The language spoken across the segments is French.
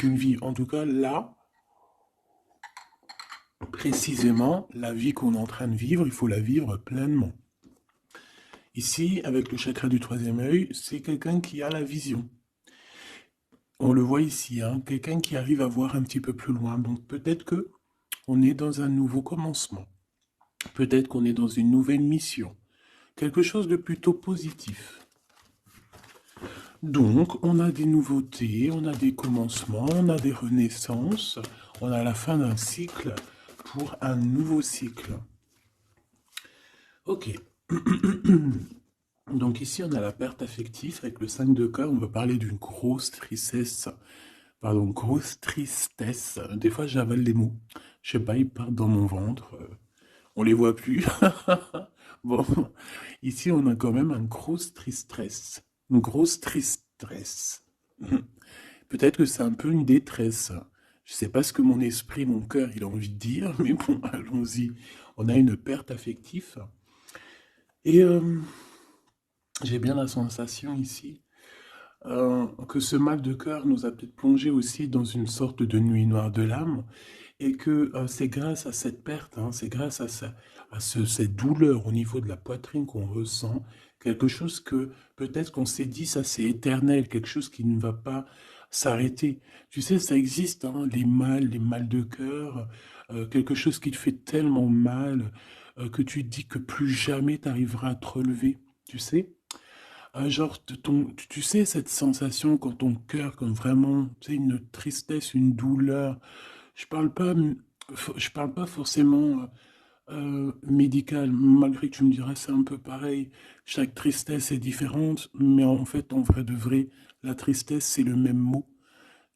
qu'une vie. En tout cas, là, précisément, la vie qu'on est en train de vivre, il faut la vivre pleinement. Ici, avec le chakra du troisième œil, c'est quelqu'un qui a la vision. On le voit ici, hein, quelqu'un qui arrive à voir un petit peu plus loin. Donc peut-être que on est dans un nouveau commencement. Peut-être qu'on est dans une nouvelle mission. Quelque chose de plutôt positif. Donc, on a des nouveautés, on a des commencements, on a des renaissances, on a la fin d'un cycle pour un nouveau cycle. Ok. Donc ici, on a la perte affective avec le 5 de cœur. On va parler d'une grosse tristesse. Pardon, grosse tristesse. Des fois, j'avale les mots. Je sais pas, ils partent dans mon ventre. On les voit plus. Bon, ici, on a quand même une grosse tristesse. Une grosse tristesse. Peut-être que c'est un peu une détresse. Je sais pas ce que mon esprit, mon cœur, il a envie de dire, mais bon, allons-y. On a une perte affective. Et j'ai bien la sensation ici que ce mal de cœur nous a peut-être plongé aussi dans une sorte de nuit noire de l'âme, et que c'est grâce à cette perte, hein, c'est grâce à cette douleur au niveau de la poitrine qu'on ressent, quelque chose que peut-être qu'on s'est dit, ça c'est éternel, quelque chose qui ne va pas s'arrêter. Tu sais, ça existe, hein, les mal de cœur, quelque chose qui te fait tellement mal que tu te dis que plus jamais tu arriveras à te relever, tu sais? Genre, tu sais, cette sensation quand ton cœur, quand vraiment, tu sais, une tristesse, une douleur, je parle pas, je parle pas forcément médical, malgré que tu me diras c'est un peu pareil. Chaque tristesse est différente, mais en fait, en vrai de vrai, la tristesse, c'est le même mot.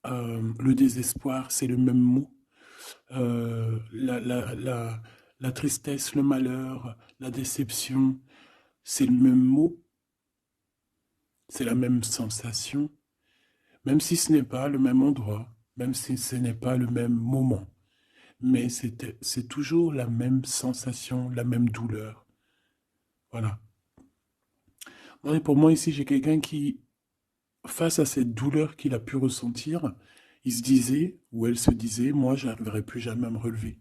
Le désespoir, c'est le même mot. La tristesse, le malheur, la déception, c'est le même mot. C'est la même sensation, même si ce n'est pas le même endroit, même si ce n'est pas le même moment. Mais c'est toujours la même sensation, la même douleur. Voilà. Et pour moi, ici, j'ai quelqu'un qui, face à cette douleur qu'il a pu ressentir, il se disait, ou elle se disait, moi, je n'arriverai plus jamais à me relever.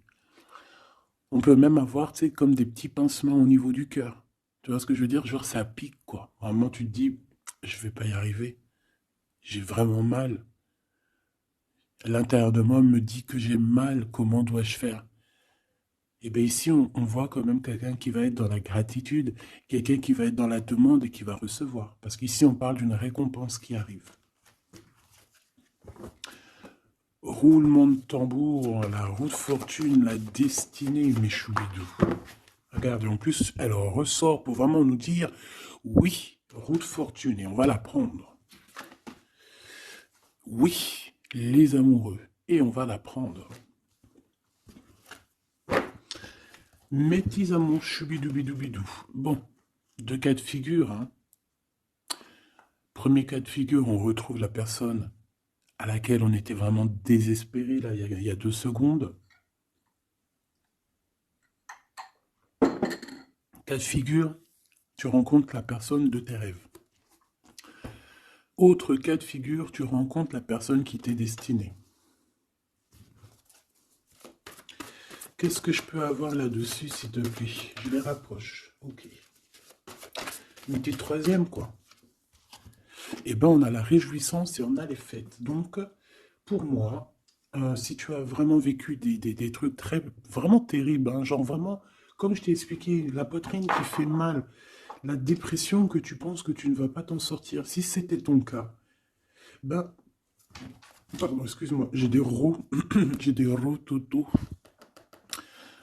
On peut même avoir, tu sais, comme des petits pincements au niveau du cœur. Tu vois ce que je veux dire? Genre, ça pique, quoi. Vraiment, tu te dis, je vais pas y arriver. J'ai vraiment mal. L'intérieur de moi me dit que j'ai mal, comment dois-je faire? Et bien ici, on voit quand même quelqu'un qui va être dans la gratitude, quelqu'un qui va être dans la demande et qui va recevoir. Parce qu'ici, on parle d'une récompense qui arrive. Roulement de tambour, la roue de fortune, la destinée, mes choubidous. Regardez, en plus, elle ressort pour vraiment nous dire, oui, roue de fortune, et on va la prendre. Oui, les amoureux, et on va la prendre. Mes petits amours choubidoubidou. Bon, deux cas de figure. Hein. Premier cas de figure, on retrouve la personne à laquelle on était vraiment désespéré, là, il y a 2 secondes. Cas de figure, tu rencontres la personne de tes rêves. Autre cas de figure, tu rencontres la personne qui t'est destinée. Qu'est-ce que je peux avoir là-dessus, s'il te plaît? Je les rapproche. Ok. Une petite troisième, quoi. Eh ben, on a la réjouissance et on a les fêtes. Donc, pour moi, si tu as vraiment vécu des trucs vraiment terribles, hein, genre vraiment, comme je t'ai expliqué, la poitrine qui fait mal, la dépression que tu penses que tu ne vas pas t'en sortir, si c'était ton cas, ben, pardon, excuse-moi, j'ai des j'ai des rototos,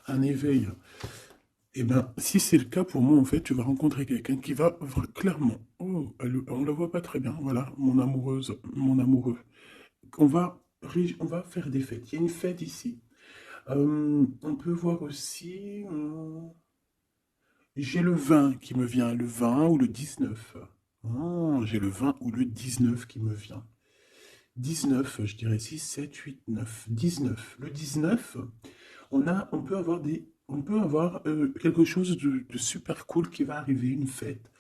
un éveil. Eh ben, si c'est le cas pour moi, en fait, tu vas rencontrer quelqu'un qui va clairement, oh, on la voit pas très bien, voilà, mon amoureuse, mon amoureux. On va, on va faire des fêtes. Il y a une fête ici. On peut voir aussi, j'ai le 20 qui me vient, le 20 ou le 19. Oh, j'ai le 20 ou le 19 qui me vient. 19, je dirais 6, 7, 8, 9, 19. Le 19, on peut avoir quelque chose de super cool qui va arriver, une fête,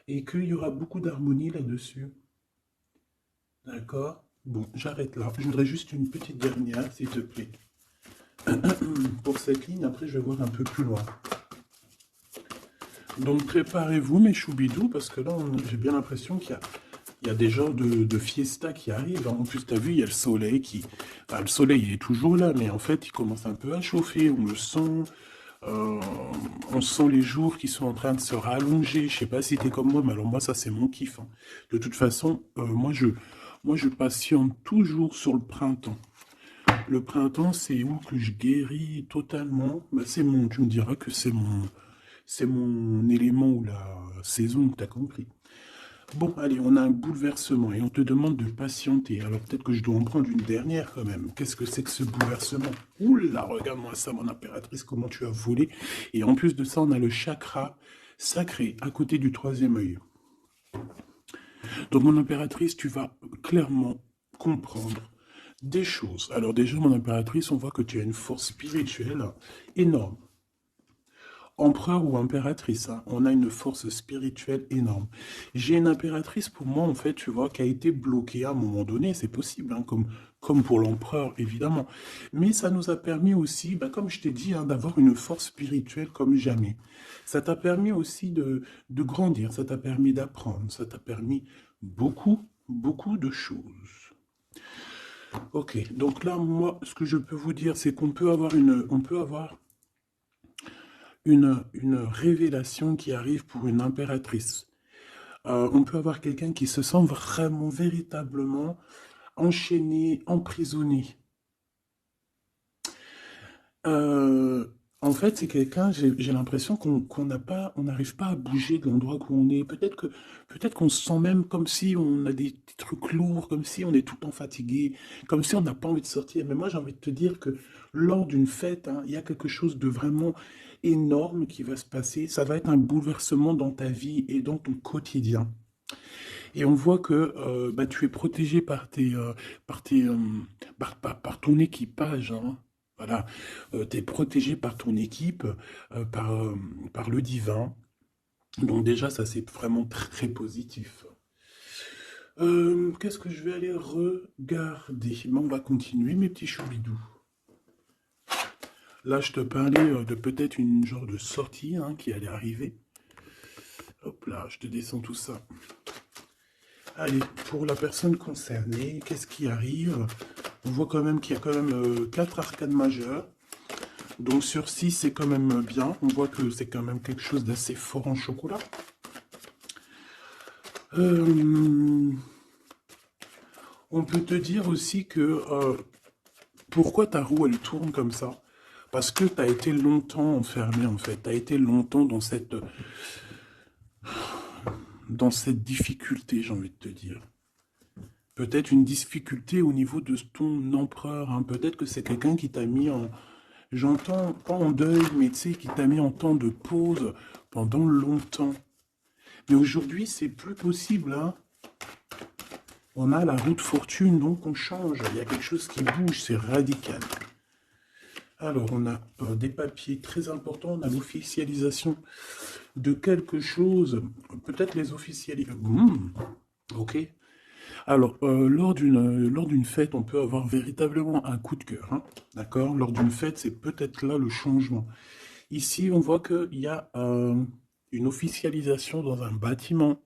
et qu'il y aura beaucoup d'harmonie là-dessus. D'accord? Bon, j'arrête là. Je voudrais juste une petite dernière, s'il te plaît. Pour cette ligne, après, je vais voir un peu plus loin. Donc, préparez-vous, mes choubidous, parce que là, j'ai bien l'impression qu'il y a des genres de fiesta qui arrivent. En plus, tu as vu, il y a le soleil qui... Enfin, le soleil, il est toujours là, mais en fait, il commence un peu à chauffer. On le sent. Euh, on sent les jours qui sont en train de se rallonger. Je sais pas si tu es comme moi, mais alors moi, ça, c'est mon kiff, hein. De toute façon, moi, je patiente toujours sur le printemps. Le printemps, c'est où que je guéris totalement. Bah, tu me diras que c'est mon élément ou la saison, t'as compris. Bon, allez, on a un bouleversement et on te demande de patienter. Alors peut-être que je dois en prendre une dernière quand même. Qu'est-ce que c'est que ce bouleversement? Oula, regarde-moi ça, mon impératrice, comment tu as volé. Et en plus de ça, on a le chakra sacré à côté du troisième œil. Donc, mon impératrice, tu vas clairement comprendre des choses. Alors déjà, mon impératrice, on voit que tu as une force spirituelle énorme. Empereur ou impératrice, hein, on a une force spirituelle énorme. J'ai une impératrice pour moi, en fait, tu vois, qui a été bloquée à un moment donné, c'est possible, hein, comme pour l'empereur, évidemment. Mais ça nous a permis aussi, bah, comme je t'ai dit, hein, d'avoir une force spirituelle comme jamais. Ça t'a permis aussi de grandir, ça t'a permis d'apprendre, ça t'a permis beaucoup, beaucoup de choses. Ok, donc là, moi, ce que je peux vous dire, c'est qu'on peut avoir une révélation qui arrive pour une impératrice. On peut avoir quelqu'un qui se sent vraiment, véritablement enchaîné, emprisonné. Euh, En fait, c'est quelqu'un, j'ai l'impression qu'on n'a pas, on n'arrive pas à bouger de l'endroit où on est. Peut-être qu'on se sent même comme si on a des trucs lourds, comme si on est tout le temps fatigué, comme si on n'a pas envie de sortir. Mais moi, j'ai envie de te dire que lors d'une fête, hein, il y a quelque chose de vraiment énorme qui va se passer. Ça va être un bouleversement dans ta vie et dans ton quotidien. Et on voit que bah, tu es protégé par par ton équipage, hein. Voilà, tu es protégé par ton équipe, par le divin. Donc déjà, ça c'est vraiment très positif. Qu'est-ce que je vais aller regarder? Ben, on va continuer, mes petits choubidous. Là, je te parlais de peut-être une genre de sortie, hein, qui allait arriver. Hop là, je te descends tout ça. Allez, pour la personne concernée, qu'est-ce qui arrive? On voit quand même qu'il y a quand même 4 arcades majeures. Donc sur 6, c'est quand même bien. On voit que c'est quand même quelque chose d'assez fort en chocolat. On peut te dire aussi que pourquoi ta roue elle tourne comme ça? Parce que tu as été longtemps enfermé en fait. Tu as été longtemps dans cette difficulté, j'ai envie de te dire. Peut-être une difficulté au niveau de ton empereur, hein. Peut-être que c'est quelqu'un qui t'a mis en, j'entends pas en deuil, mais tu sais, qui t'a mis en temps de pause pendant longtemps. Mais aujourd'hui, c'est plus possible, hein. On a la roue de fortune, donc on change. Il y a quelque chose qui bouge, c'est radical. Alors, on a des papiers très importants. On a l'officialisation de quelque chose. Peut-être les officialiser. Ok. Alors, lors d'une fête, on peut avoir véritablement un coup de cœur, hein. D'accord? Lors d'une fête, c'est peut-être là le changement. Ici, on voit qu'il y a une officialisation dans un bâtiment,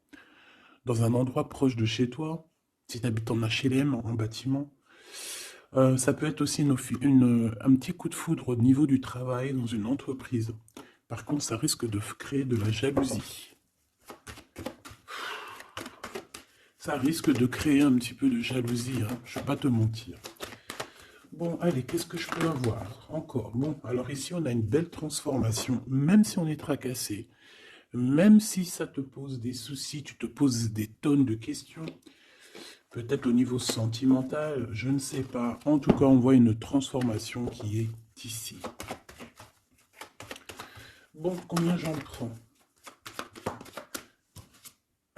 dans un endroit proche de chez toi. Si tu habites en HLM, en bâtiment. Ça peut être aussi un petit coup de foudre au niveau du travail dans une entreprise. Par contre, ça risque de créer de la jalousie. Ça risque de créer un petit peu de jalousie, hein, je ne vais pas te mentir. Bon, allez, qu'est-ce que je peux avoir encore? Bon, alors ici, on a une belle transformation, même si on est tracassé, même si ça te pose des soucis, tu te poses des tonnes de questions, peut-être au niveau sentimental, je ne sais pas. En tout cas, on voit une transformation qui est ici. Bon, combien j'en prends?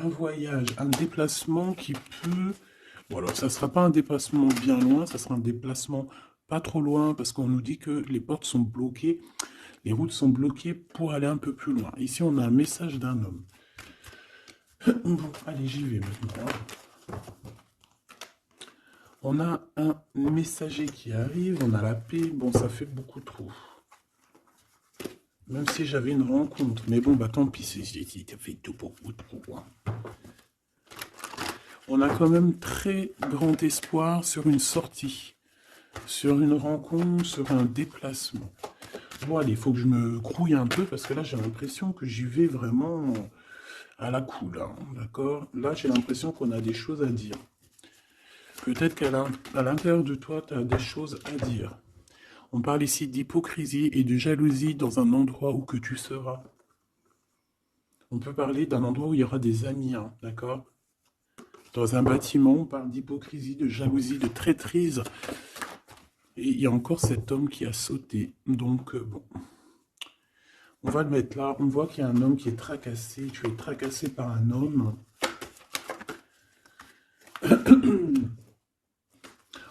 Un voyage, un déplacement qui peut... Bon, alors, ça ne sera pas un déplacement bien loin, ça sera un déplacement pas trop loin, parce qu'on nous dit que les portes sont bloquées, les routes sont bloquées pour aller un peu plus loin. Ici, on a un message d'un homme. Bon, allez, j'y vais maintenant. On a un messager qui arrive, on a la paix. Bon, ça fait beaucoup trop. Même si j'avais une rencontre. Mais bon, bah tant pis, ça fait tout beaucoup trop. Hein. On a quand même très grand espoir sur une sortie, sur une rencontre, sur un déplacement. Bon, allez, il faut que je me grouille un peu parce que là, j'ai l'impression que j'y vais vraiment à la cool. Hein, d'accord? Là, j'ai l'impression qu'on a des choses à dire. Peut-être qu'à l'intérieur de toi, tu as des choses à dire. On parle ici d'hypocrisie et de jalousie dans un endroit où que tu seras. On peut parler d'un endroit où il y aura des amis, hein, d'accord? Dans un bâtiment, on parle d'hypocrisie, de jalousie, de traîtrise. Et il y a encore cet homme qui a sauté. Donc, bon, on va le mettre là. On voit qu'il y a un homme qui est tracassé. Tu es tracassé par un homme.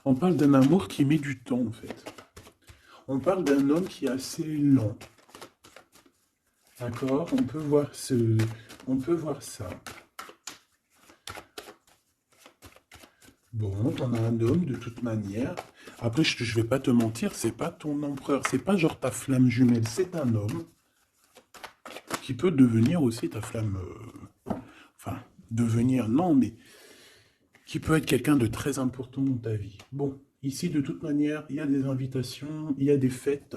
On parle d'un amour qui met du temps, en fait. On parle d'un homme qui est assez lent. D'accord? On peut voir ça. Bon, on a un homme de toute manière. Après, je vais pas te mentir, c'est pas ton empereur, c'est pas genre ta flamme jumelle, c'est un homme qui peut devenir aussi ta flamme. Enfin, devenir, non, mais qui peut être quelqu'un de très important dans ta vie. Bon, ici, de toute manière, il y a des invitations, il y a des fêtes.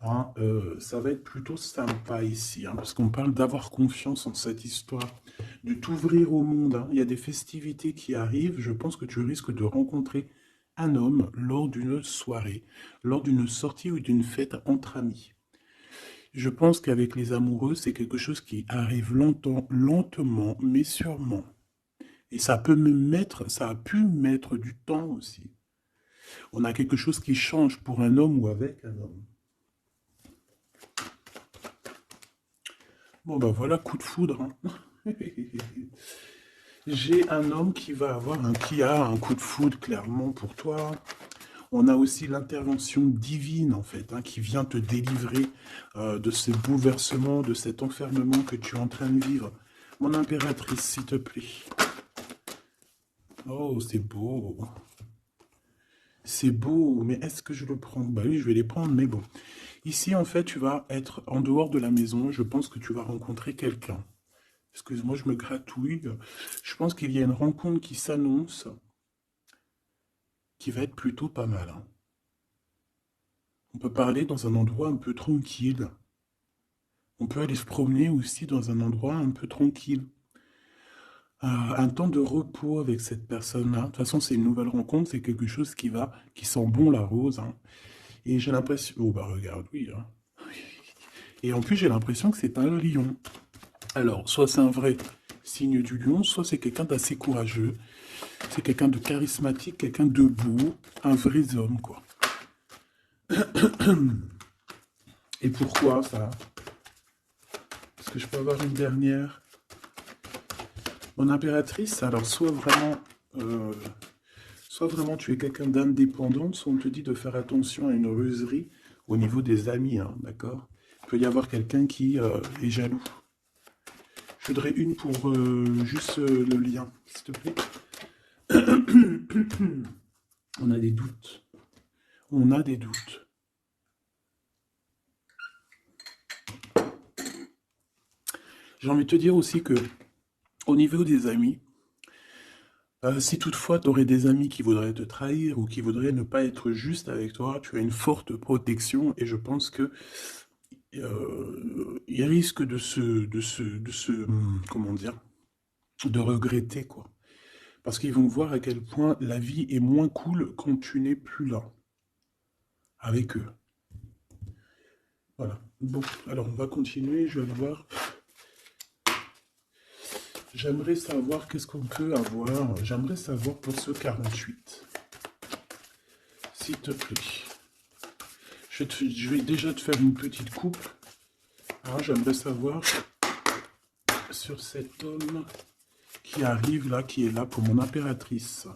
Hein, ça va être plutôt sympa ici, hein, parce qu'on parle d'avoir confiance en cette histoire, de t'ouvrir au monde. Hein. Il y a des festivités qui arrivent. Je pense que tu risques de rencontrer un homme lors d'une soirée, lors d'une sortie ou d'une fête entre amis. Je pense qu'avec les amoureux, c'est quelque chose qui arrive lentement, mais sûrement. Et ça a pu mettre du temps aussi. On a quelque chose qui change pour un homme ou avec un homme. Bon ben voilà, coup de foudre. Hein. J'ai un homme qui a un coup de foudre clairement pour toi. On a aussi l'intervention divine en fait, hein, qui vient te délivrer de ce bouleversement, de cet enfermement que tu es en train de vivre. Mon impératrice, s'il te plaît. Oh, c'est beau. C'est beau, mais est-ce que je le prends? Bah oui, je vais les prendre, mais bon. Ici, en fait, tu vas être en dehors de la maison. Je pense que tu vas rencontrer quelqu'un. Excuse-moi, je me gratouille. Je pense qu'il y a une rencontre qui s'annonce, qui va être plutôt pas mal. Hein. On peut parler dans un endroit un peu tranquille. On peut aller se promener aussi dans un endroit un peu tranquille. Un temps de repos avec cette personne-là. De toute façon, c'est une nouvelle rencontre, c'est quelque chose qui sent bon la rose. Hein. Et j'ai l'impression... Oh bah regarde, oui. Hein. Et en plus, j'ai l'impression que c'est un lion. Alors, soit c'est un vrai signe du lion, soit c'est quelqu'un d'assez courageux. C'est quelqu'un de charismatique, quelqu'un de beau, un vrai homme, quoi. Et pourquoi ça? Est-ce que je peux avoir une dernière? Mon impératrice, alors euh, soit vraiment tu es quelqu'un d'indépendant, soit on te dit de faire attention à une ruserie au niveau des amis, hein, d'accord? Il peut y avoir quelqu'un qui est jaloux. Je voudrais une pour juste le lien, s'il te plaît. On a des doutes. On a des doutes. J'ai envie de te dire aussi que, au niveau des amis, si toutefois tu aurais des amis qui voudraient te trahir ou qui voudraient ne pas être juste avec toi, tu as une forte protection et je pense que ils risquent comment dire, de regretter quoi. Parce qu'ils vont voir à quel point la vie est moins cool quand tu n'es plus là avec eux. Voilà. Bon, alors on va continuer. Je vais aller voir. J'aimerais savoir qu'est-ce qu'on peut avoir. J'aimerais savoir pour ce 48. S'il te plaît. Je vais déjà te faire une petite coupe. Alors, j'aimerais savoir sur cet homme qui arrive là, qui est là pour mon impératrice.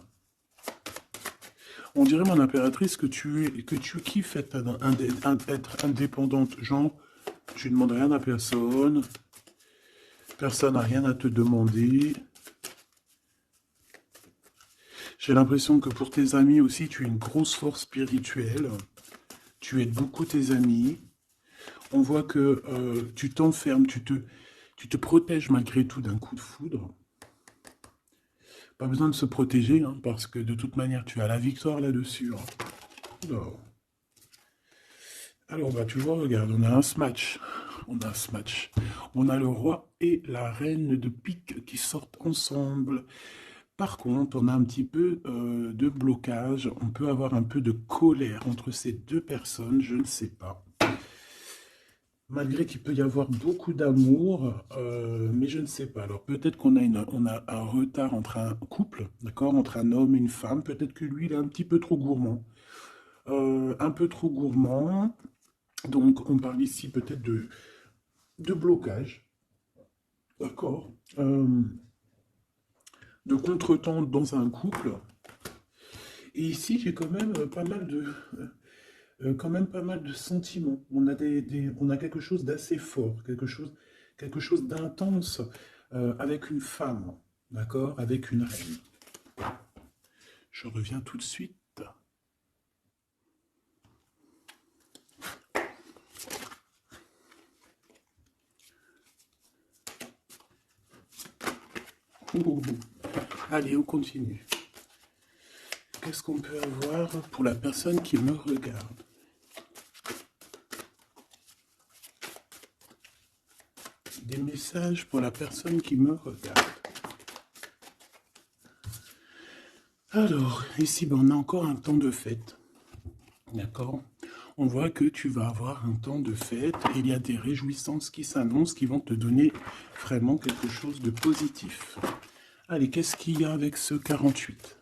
On dirait, mon impératrice, que tu kiffes être indépendante. Genre, tu ne demandes rien à personne. Personne n'a rien à te demander. J'ai l'impression que pour tes amis aussi, tu as une grosse force spirituelle. Tu aides beaucoup tes amis. On voit que tu t'enfermes, tu te protèges malgré tout d'un coup de foudre. Pas besoin de se protéger, hein, parce que de toute manière, tu as la victoire là-dessus. Hein. Alors, bah, tu vois, regarde, on a un smash. On a un smash. On a le roi et la reine de pique qui sortent ensemble. Par contre, on a un petit peu de blocage. On peut avoir un peu de colère entre ces deux personnes, je ne sais pas. Malgré qu'il peut y avoir beaucoup d'amour, mais je ne sais pas. Alors peut-être on a un retard entre un couple, d'accord, entre un homme et une femme. Peut-être que lui, il est un petit peu trop gourmand. Un peu trop gourmand. Donc on parle ici peut-être de blocage, d'accord, de contretemps dans un couple. Et ici, j'ai quand même pas mal de sentiments. On a on a quelque chose d'assez fort, quelque chose d'intense avec une femme, d'accord, avec une reine. Je reviens tout de suite. Ouh. Allez, on continue. Qu'est-ce qu'on peut avoir pour la personne qui me regarde? Des messages pour la personne qui me regarde. Alors, ici, ben, on a encore un temps de fête. D'accord? On voit que tu vas avoir un temps de fête et il y a des réjouissances qui s'annoncent qui vont te donner vraiment quelque chose de positif. Allez, qu'est-ce qu'il y a avec ce 48?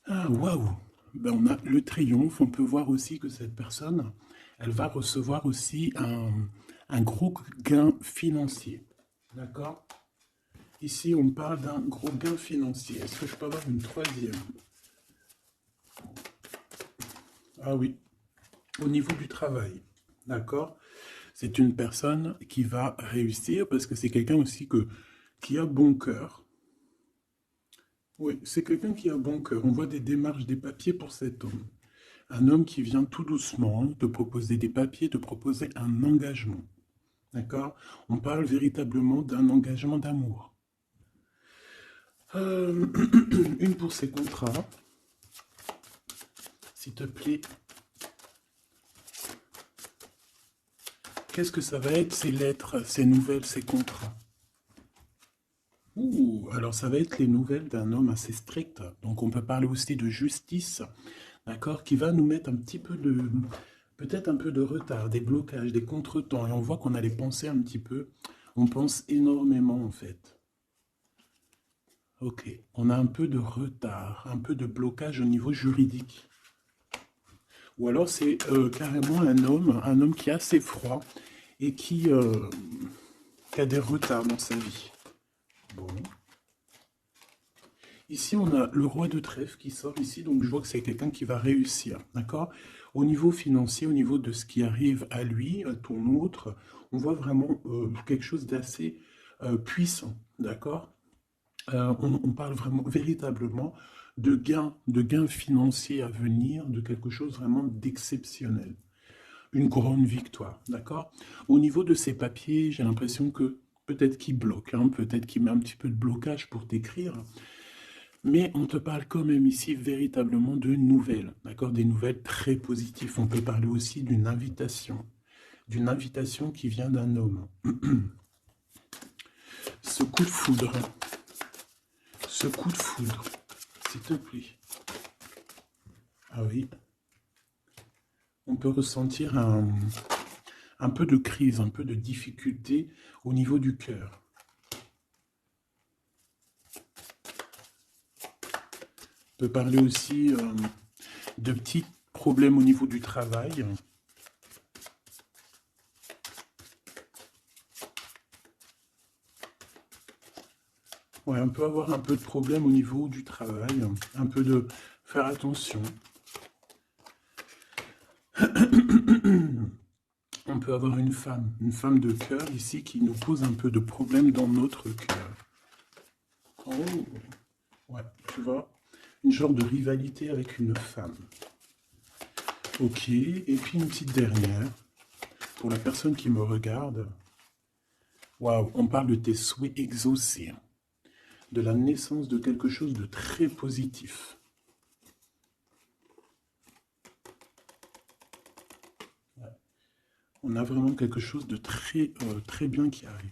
Ah, waouh! Ben, on a le triomphe. On peut voir aussi que cette personne, elle va recevoir aussi un gros gain financier. D'accord? Ici, on parle d'un gros gain financier. Est-ce que je peux avoir une troisième? Ah oui, au niveau du travail. D'accord? C'est une personne qui va réussir parce que c'est quelqu'un aussi qui a bon cœur. Oui, c'est quelqu'un qui a bon cœur. On voit des démarches, des papiers pour cet homme. Un homme qui vient tout doucement te proposer des papiers, te proposer un engagement. D'accord? On parle véritablement d'un engagement d'amour. Une pour ses contrats. S'il te plaît. Qu'est-ce que ça va être, ces lettres, ces nouvelles, ces contrats? Ouh, alors ça va être les nouvelles d'un homme assez strict. Donc on peut parler aussi de justice, d'accord, qui va nous mettre un petit peu de, peut-être un peu de retard, des blocages, des contretemps. Et on voit qu'on a les pensées un petit peu. On pense énormément en fait. Ok, on a un peu de retard, un peu de blocage au niveau juridique. Ou alors c'est carrément un homme qui est assez froid et qui a des retards dans sa vie. Bon. Ici, on a le roi de trèfle qui sort ici, donc je vois que c'est quelqu'un qui va réussir, d'accord? Au niveau financier, au niveau de ce qui arrive à lui, à ton autre, on voit vraiment quelque chose d'assez puissant, d'accord? On parle vraiment, véritablement de gains financiers à venir, de quelque chose vraiment d'exceptionnel. Une grande victoire, d'accord? Au niveau de ces papiers, j'ai l'impression que peut-être qu'il bloque, hein, peut-être qu'il met un petit peu de blocage pour t'écrire, mais on te parle quand même ici véritablement de nouvelles, d'accord? Des nouvelles très positives. On peut parler aussi d'une invitation qui vient d'un homme. Ce coup de foudre, s'il te plaît. Ah oui, on peut ressentir un peu de crise, un peu de difficulté au niveau du cœur. On peut parler aussi de petits problèmes au niveau du travail. Ouais, on peut avoir un peu de problème au niveau du travail, un peu de faire attention. On peut avoir une femme de cœur ici qui nous pose un peu de problème dans notre cœur. Oh, ouais, tu vois, une genre de rivalité avec une femme. Ok, et puis une petite dernière, pour la personne qui me regarde. Waouh, on parle de tes souhaits exaucés, de la naissance de quelque chose de très positif. Ouais. On a vraiment quelque chose de très bien qui arrive.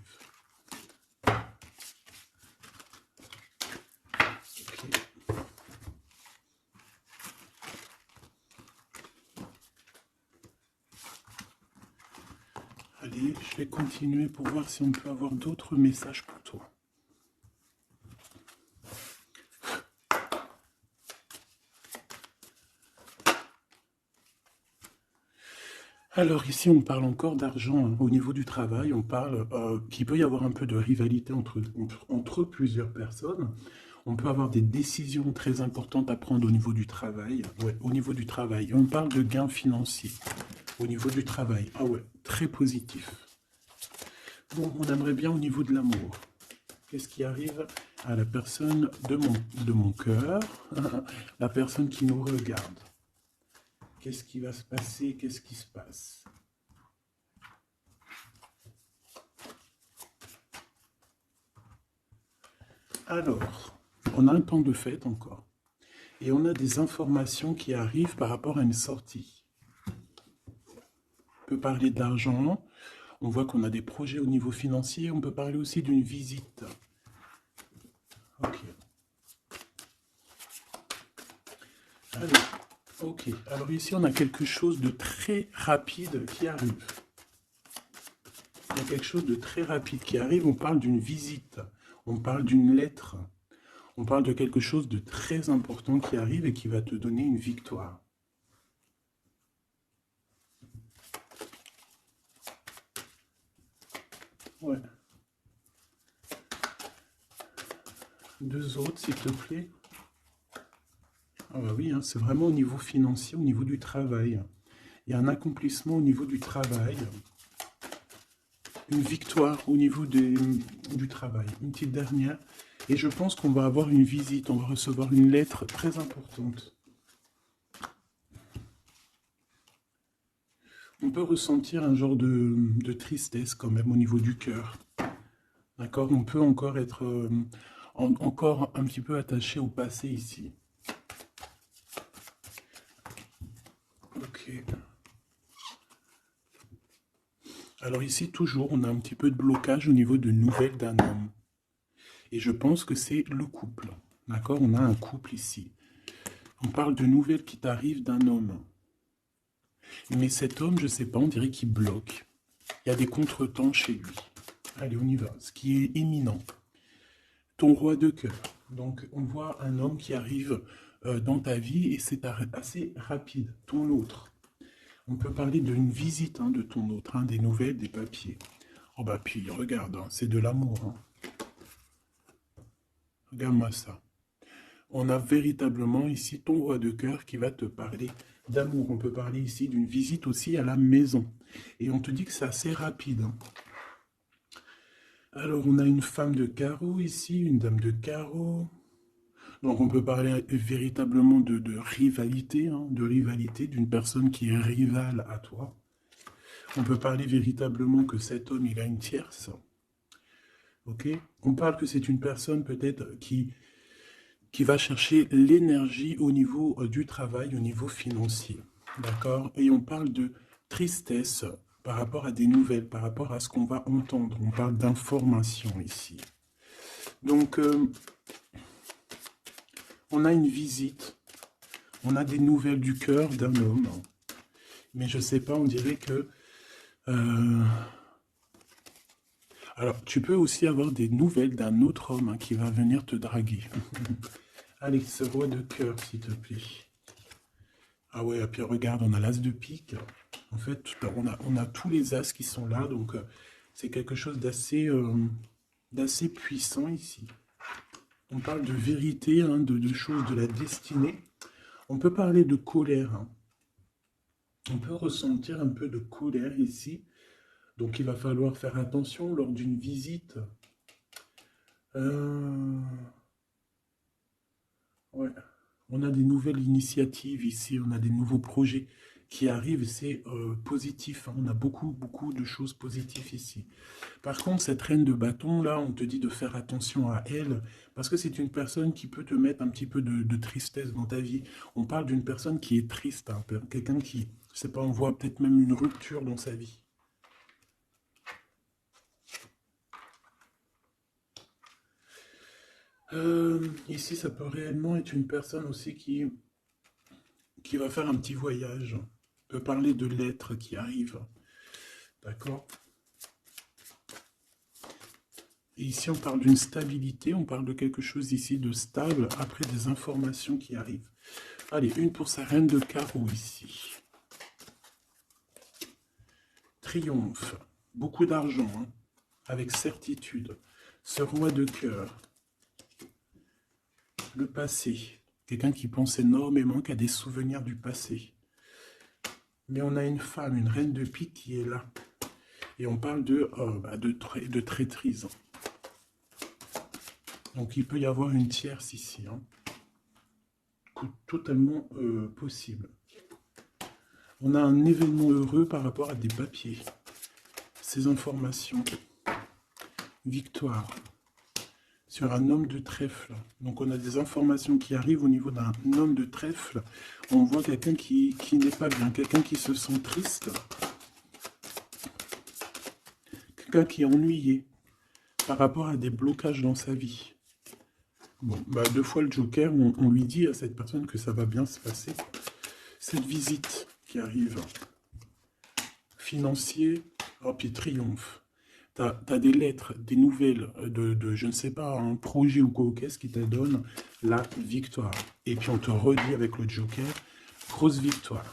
Okay. Allez, je vais continuer pour voir si on peut avoir d'autres messages pour toi. Alors ici, on parle encore d'argent, hein. Au niveau du travail, on parle qu'il peut y avoir un peu de rivalité entre plusieurs personnes. On peut avoir des décisions très importantes à prendre au niveau du travail. Ouais, au niveau du travail. Et on parle de gains financiers au niveau du travail. Ah ouais, très positif. Bon, on aimerait bien au niveau de l'amour. Qu'est-ce qui arrive à la personne de mon cœur, la personne qui nous regarde? Qu'est-ce qui va se passer? Qu'est-ce qui se passe? Alors, on a un temps de fête encore. Et on a des informations qui arrivent par rapport à une sortie. On peut parler d'argent. On voit qu'on a des projets au niveau financier. On peut parler aussi d'une visite. Ok. Alors ici, on a quelque chose de très rapide qui arrive. Il y a quelque chose de très rapide qui arrive. On parle d'une visite. On parle d'une lettre. On parle de quelque chose de très important qui arrive et qui va te donner une victoire. Ouais. Deux autres, s'il te plaît. Ah bah oui, hein, c'est vraiment au niveau financier, au niveau du travail. Il y a un accomplissement au niveau du travail. Une victoire au niveau du travail. Une petite dernière. Et je pense qu'on va avoir une visite. On va recevoir une lettre très importante. On peut ressentir un genre de tristesse quand même au niveau du cœur. D'accord? On peut encore être encore un petit peu attaché au passé ici. Ok. Alors ici, toujours, on a un petit peu de blocage au niveau de nouvelles d'un homme. Et je pense que c'est le couple. D'accord? On a un couple ici. On parle de nouvelles qui t'arrivent d'un homme. Mais cet homme, je ne sais pas, on dirait qu'il bloque. Il y a des contretemps chez lui. Allez, on y va. Ce qui est imminent. Ton roi de cœur. Donc, on voit un homme qui arrive dans ta vie et c'est assez rapide. Ton autre. On peut parler d'une visite de ton autre, des nouvelles, des papiers. Oh bah puis, regarde, c'est de l'amour. Regarde-moi ça. On a véritablement ici ton roi de cœur qui va te parler d'amour. On peut parler ici d'une visite aussi à la maison. Et on te dit que c'est assez rapide. Alors, on a une femme de carreau ici, une dame de carreau. Donc, on peut parler véritablement de rivalité, d'une personne qui est rivale à toi. On peut parler véritablement que cet homme, il a une tierce. Ok? On parle que c'est une personne peut-être qui va chercher l'énergie au niveau du travail, au niveau financier. D'accord? Et on parle de tristesse par rapport à des nouvelles, par rapport à ce qu'on va entendre. On parle d'information ici. Donc, on a une visite. On a des nouvelles du cœur d'un homme. Mais je sais pas, on dirait que... Alors, tu peux aussi avoir des nouvelles d'un autre homme qui va venir te draguer. Allez, ce roi de cœur, s'il te plaît. Ah ouais, et puis regarde, on a l'as de pique. En fait, on a tous les as qui sont là, donc c'est quelque chose d'assez puissant ici. On parle de vérité, de choses de la destinée. On peut parler de colère. On peut ressentir un peu de colère ici. Donc il va falloir faire attention lors d'une visite. Ouais. On a des nouvelles initiatives ici, on a des nouveaux projets qui arrivent, et c'est positif, hein. On a beaucoup, beaucoup de choses positives ici. Par contre, cette reine de bâton, là, on te dit de faire attention à elle, parce que c'est une personne qui peut te mettre un petit peu de tristesse dans ta vie. On parle d'une personne qui est triste, hein, quelqu'un qui, je sais pas, on voit peut-être même une rupture dans sa vie. Ici, ça peut réellement être une personne aussi qui va faire un petit voyage. On peut parler de lettres qui arrivent. D'accord? Et ici, on parle d'une stabilité, on parle de quelque chose ici de stable après des informations qui arrivent. Allez, une pour sa reine de carreau ici. Triomphe. Beaucoup d'argent, hein, avec certitude. Ce roi de cœur. Le passé. Quelqu'un qui pense énormément, qui a des souvenirs du passé. Mais on a une femme, une reine de pique qui est là. Et on parle de traîtrise. Donc il peut y avoir une tierce ici. Hein. Totalement possible. On a un événement heureux par rapport à des papiers. Ces informations. Victoire. Sur un homme de trèfle. Donc on a des informations qui arrivent au niveau d'un homme de trèfle. On voit quelqu'un qui n'est pas bien, quelqu'un qui se sent triste. Quelqu'un qui est ennuyé par rapport à des blocages dans sa vie. Bon, bah, deux fois le Joker, on lui dit à cette personne que ça va bien se passer. Cette visite qui arrive, financier, oh, puis triomphe. T'as des lettres, des nouvelles de, je ne sais pas, un projet ou quoi, qu'est-ce qui te donne la victoire. Et puis on te redit avec le Joker, grosse victoire.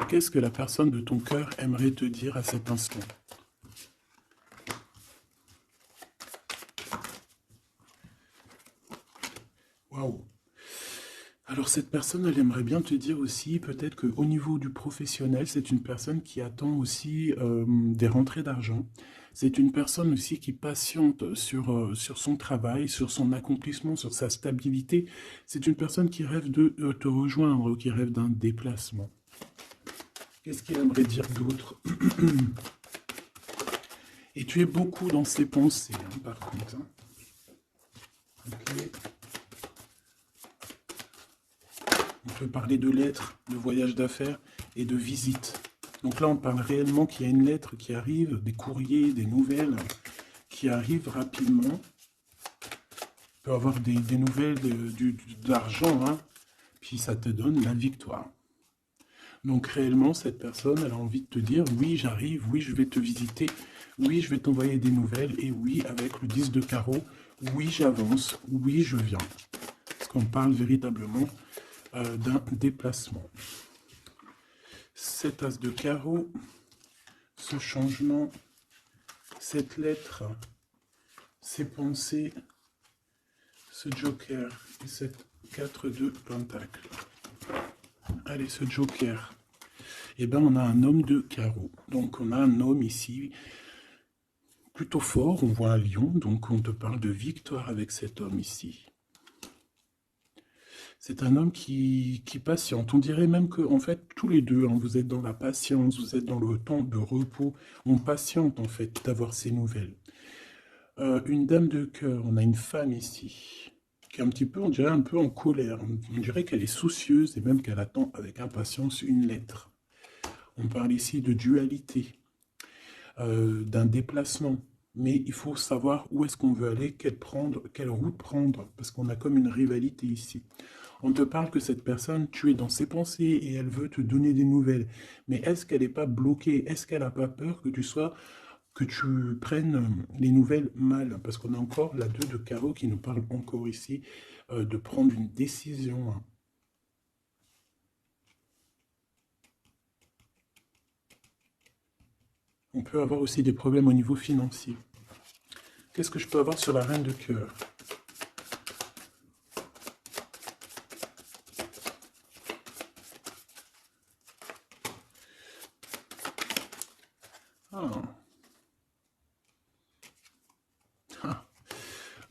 Qu'est-ce que la personne de ton cœur aimerait te dire à cet instant? Waouh! Alors cette personne, elle aimerait bien te dire aussi, peut-être qu'au niveau du professionnel, c'est une personne qui attend aussi des rentrées d'argent. C'est une personne aussi qui patiente sur son travail, sur son accomplissement, sur sa stabilité. C'est une personne qui rêve de te rejoindre, qui rêve d'un déplacement. Qu'est-ce qu'il aimerait dire d'autre? Et tu es beaucoup dans ses pensées, hein, par contre. Hein. Okay. On peut parler de lettres, de voyage d'affaires et de visites. Donc là, on parle réellement qu'il y a une lettre qui arrive, des courriers, des nouvelles qui arrivent rapidement. On peut avoir des nouvelles d'argent, hein, puis ça te donne la victoire. Donc réellement, cette personne, elle a envie de te dire, oui, j'arrive, oui, je vais te visiter, oui, je vais t'envoyer des nouvelles, et oui, avec le 10 de carreau, oui, j'avance, oui, je viens. Parce qu'on parle véritablement d'un déplacement. Cet as de carreau, ce changement, cette lettre, ces pensées, ce joker et cette 4 de pentacle. Allez, ce joker. Eh bien, on a un homme de carreau. Donc, on a un homme ici plutôt fort. On voit un lion. Donc, on te parle de victoire avec cet homme ici. C'est un homme qui patiente. On dirait même que, en fait, tous les deux, hein, vous êtes dans la patience, vous êtes dans le temps de repos. On patiente, en fait, d'avoir ces nouvelles. Une dame de cœur. On a une femme ici qui est un petit peu, on dirait un peu en colère. On dirait qu'elle est soucieuse et même qu'elle attend avec impatience une lettre. On parle ici de dualité, d'un déplacement. Mais il faut savoir où est-ce qu'on veut aller, quelle route prendre, parce qu'on a comme une rivalité ici. On te parle que cette personne, tu es dans ses pensées et elle veut te donner des nouvelles. Mais est-ce qu'elle n'est pas bloquée? Est-ce qu'elle n'a pas peur que tu prennes les nouvelles mal? Parce qu'on a encore la 2 de carreau qui nous parle encore ici de prendre une décision. Hein. On peut avoir aussi des problèmes au niveau financier. Qu'est-ce que je peux avoir sur la reine de cœur? Ah. Ah.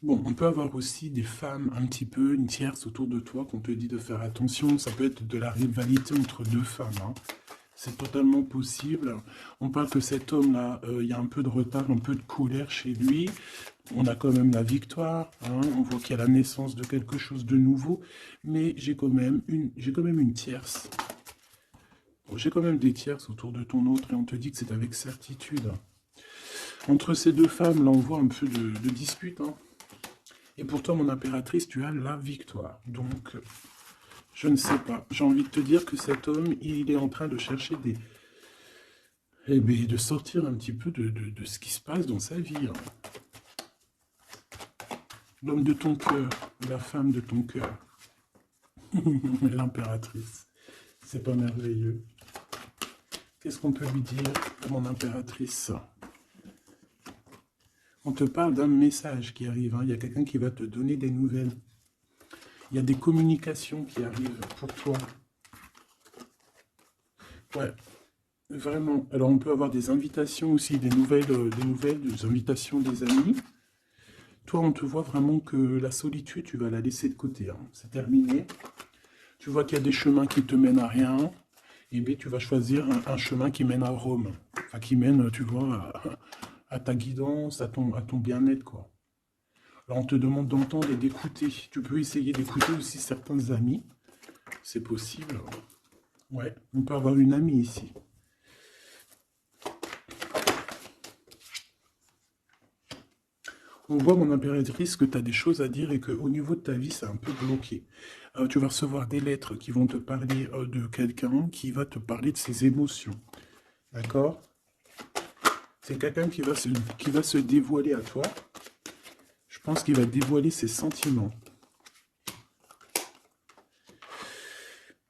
Bon, on peut avoir aussi des femmes un petit peu, une tierce autour de toi qu'on te dit de faire attention. Ça peut être de la rivalité entre deux femmes, hein. C'est totalement possible. On parle que cet homme-là, il y a un peu de retard, un peu de colère chez lui. On a quand même la victoire, hein. On voit qu'il y a la naissance de quelque chose de nouveau. Mais j'ai quand même une tierce. Bon, j'ai quand même des tierces autour de ton autre et on te dit que c'est avec certitude. Entre ces deux femmes, là, on voit un peu de dispute, hein. Et pour toi, mon impératrice, tu as la victoire. Donc, je ne sais pas. J'ai envie de te dire que cet homme, il est en train de chercher des... Eh bien, de sortir un petit peu de ce qui se passe dans sa vie, hein. L'homme de ton cœur, la femme de ton cœur. L'impératrice. C'est pas merveilleux. Qu'est-ce qu'on peut lui dire, mon impératrice? On te parle d'un message qui arrive, hein. Il y a quelqu'un qui va te donner des nouvelles. Il y a des communications qui arrivent pour toi. Ouais, vraiment. Alors, on peut avoir des invitations aussi, des invitations des amis. Toi, on te voit vraiment que la solitude, tu vas la laisser de côté, hein. C'est terminé. Tu vois qu'il y a des chemins qui te mènent à rien. Et bien, tu vas choisir un chemin qui mène à Rome. Enfin, qui mène, tu vois, à ta guidance, à ton bien-être, quoi. Alors, on te demande d'entendre et d'écouter. Tu peux essayer d'écouter aussi certains amis. C'est possible. Ouais, on peut avoir une amie ici. On voit, mon impératrice, que tu as des choses à dire et qu'au niveau de ta vie, c'est un peu bloqué. Tu vas recevoir des lettres qui vont te parler de quelqu'un qui va te parler de ses émotions. D'accord? C'est quelqu'un qui va se dévoiler à toi. Je pense qu'il va dévoiler ses sentiments.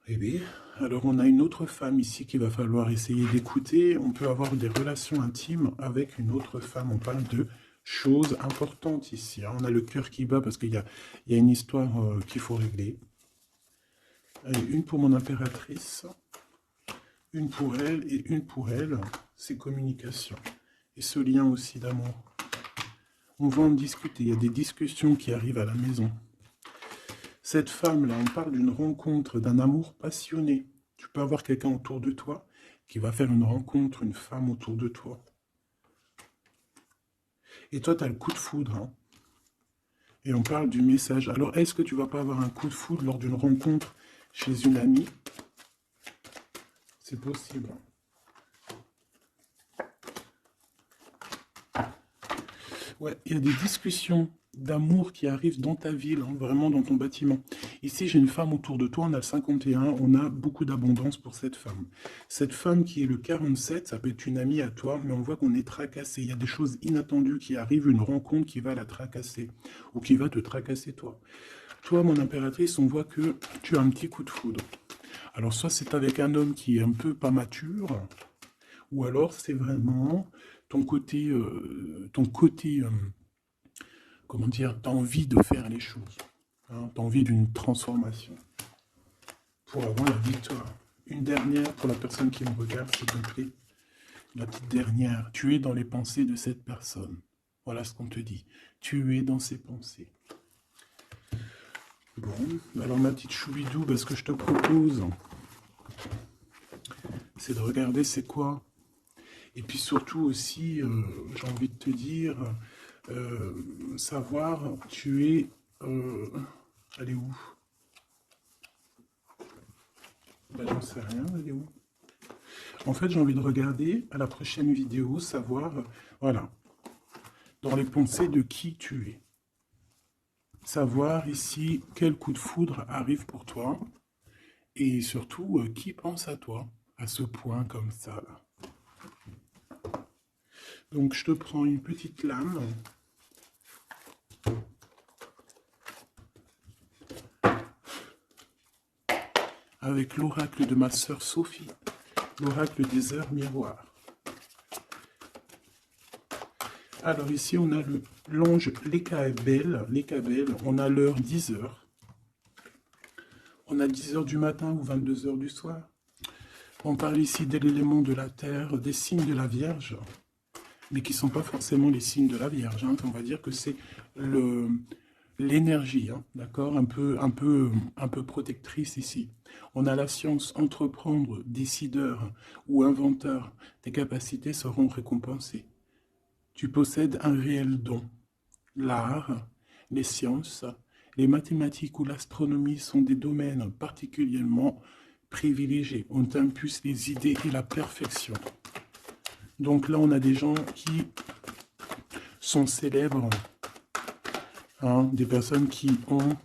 Eh bien, alors on a une autre femme ici qu'il va falloir essayer d'écouter. On peut avoir des relations intimes avec une autre femme. On parle de choses importantes ici, hein. On a le cœur qui bat parce qu'il y a une histoire qu'il faut régler. Allez, une pour mon impératrice, une pour elle et une pour elle. C'est communication. Et ce lien aussi d'amour. On va en discuter. Il y a des discussions qui arrivent à la maison. Cette femme-là, on parle d'une rencontre, d'un amour passionné. Tu peux avoir quelqu'un autour de toi qui va faire une rencontre, une femme autour de toi. Et toi, tu as le coup de foudre, hein. Et on parle du message. Alors, est-ce que tu vas pas avoir un coup de foudre lors d'une rencontre chez une amie? C'est possible. Ouais, il y a des discussions d'amour qui arrivent dans ta ville, hein, vraiment dans ton bâtiment. Ici, j'ai une femme autour de toi, on a le 51, on a beaucoup d'abondance pour cette femme. Cette femme qui est le 47, ça peut être une amie à toi, mais on voit qu'on est tracassé. Il y a des choses inattendues qui arrivent, une rencontre qui va la tracasser, ou qui va te tracasser toi. Toi, mon impératrice, on voit que tu as un petit coup de foudre. Alors, soit c'est avec un homme qui est un peu pas mature, ou alors c'est vraiment ton côté, comment dire, t'as envie de faire les choses, hein, t'as envie d'une transformation pour avoir la victoire. Une dernière pour la personne qui me regarde, s'il te plaît. La petite dernière, tu es dans les pensées de cette personne. Voilà ce qu'on te dit. Tu es dans ses pensées. Bon, alors ma petite choubidou, ce que je te propose, c'est de regarder c'est quoi. Et puis surtout aussi, j'ai envie de te dire, savoir, tu es... elle est où? Ben, j'en sais rien, elle est où? En fait, j'ai envie de regarder à la prochaine vidéo, savoir, voilà, dans les pensées de qui tu es. Savoir ici quel coup de foudre arrive pour toi. Et surtout, qui pense à toi, à ce point comme ça, là. Donc, je te prends une petite lame. Avec l'oracle de ma sœur Sophie, l'oracle des heures miroirs. Alors ici, on a l'ange Lekabel, on a l'heure 10 heures. On a 10 heures du matin ou 22 heures du soir. On parle ici de l'élément de la terre, des signes de la Vierge. mais qui ne sont pas forcément les signes de la Vierge, hein. On va dire que c'est le l'énergie, hein, d'accord, un peu protectrice ici. On a la science, entreprendre, décideur ou inventeur, tes capacités seront récompensées. Tu possèdes un réel don. L'art, les sciences, les mathématiques ou l'astronomie sont des domaines particulièrement privilégiés. On t'impulse les idées et la perfection. Donc là, on a des gens qui sont célèbres, hein, des personnes qui ont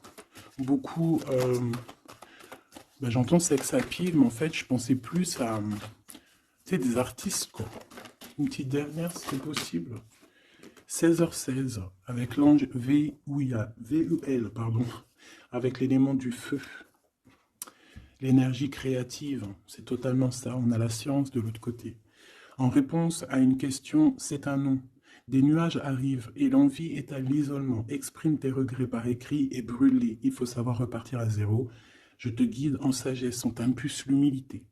beaucoup... ben, j'entends sex appeal, mais en fait, je pensais plus à des artistes, quoi. Une petite dernière, si c'est possible. 16h16, avec l'ange VUL, pardon, avec l'élément du feu. L'énergie créative, c'est totalement ça. On a la science de l'autre côté. En réponse à une question, c'est un non. Des nuages arrivent et l'envie est à l'isolement. Exprime tes regrets par écrit et brûle-les. Il faut savoir repartir à zéro. Je te guide en sagesse, on t'impulse l'humilité.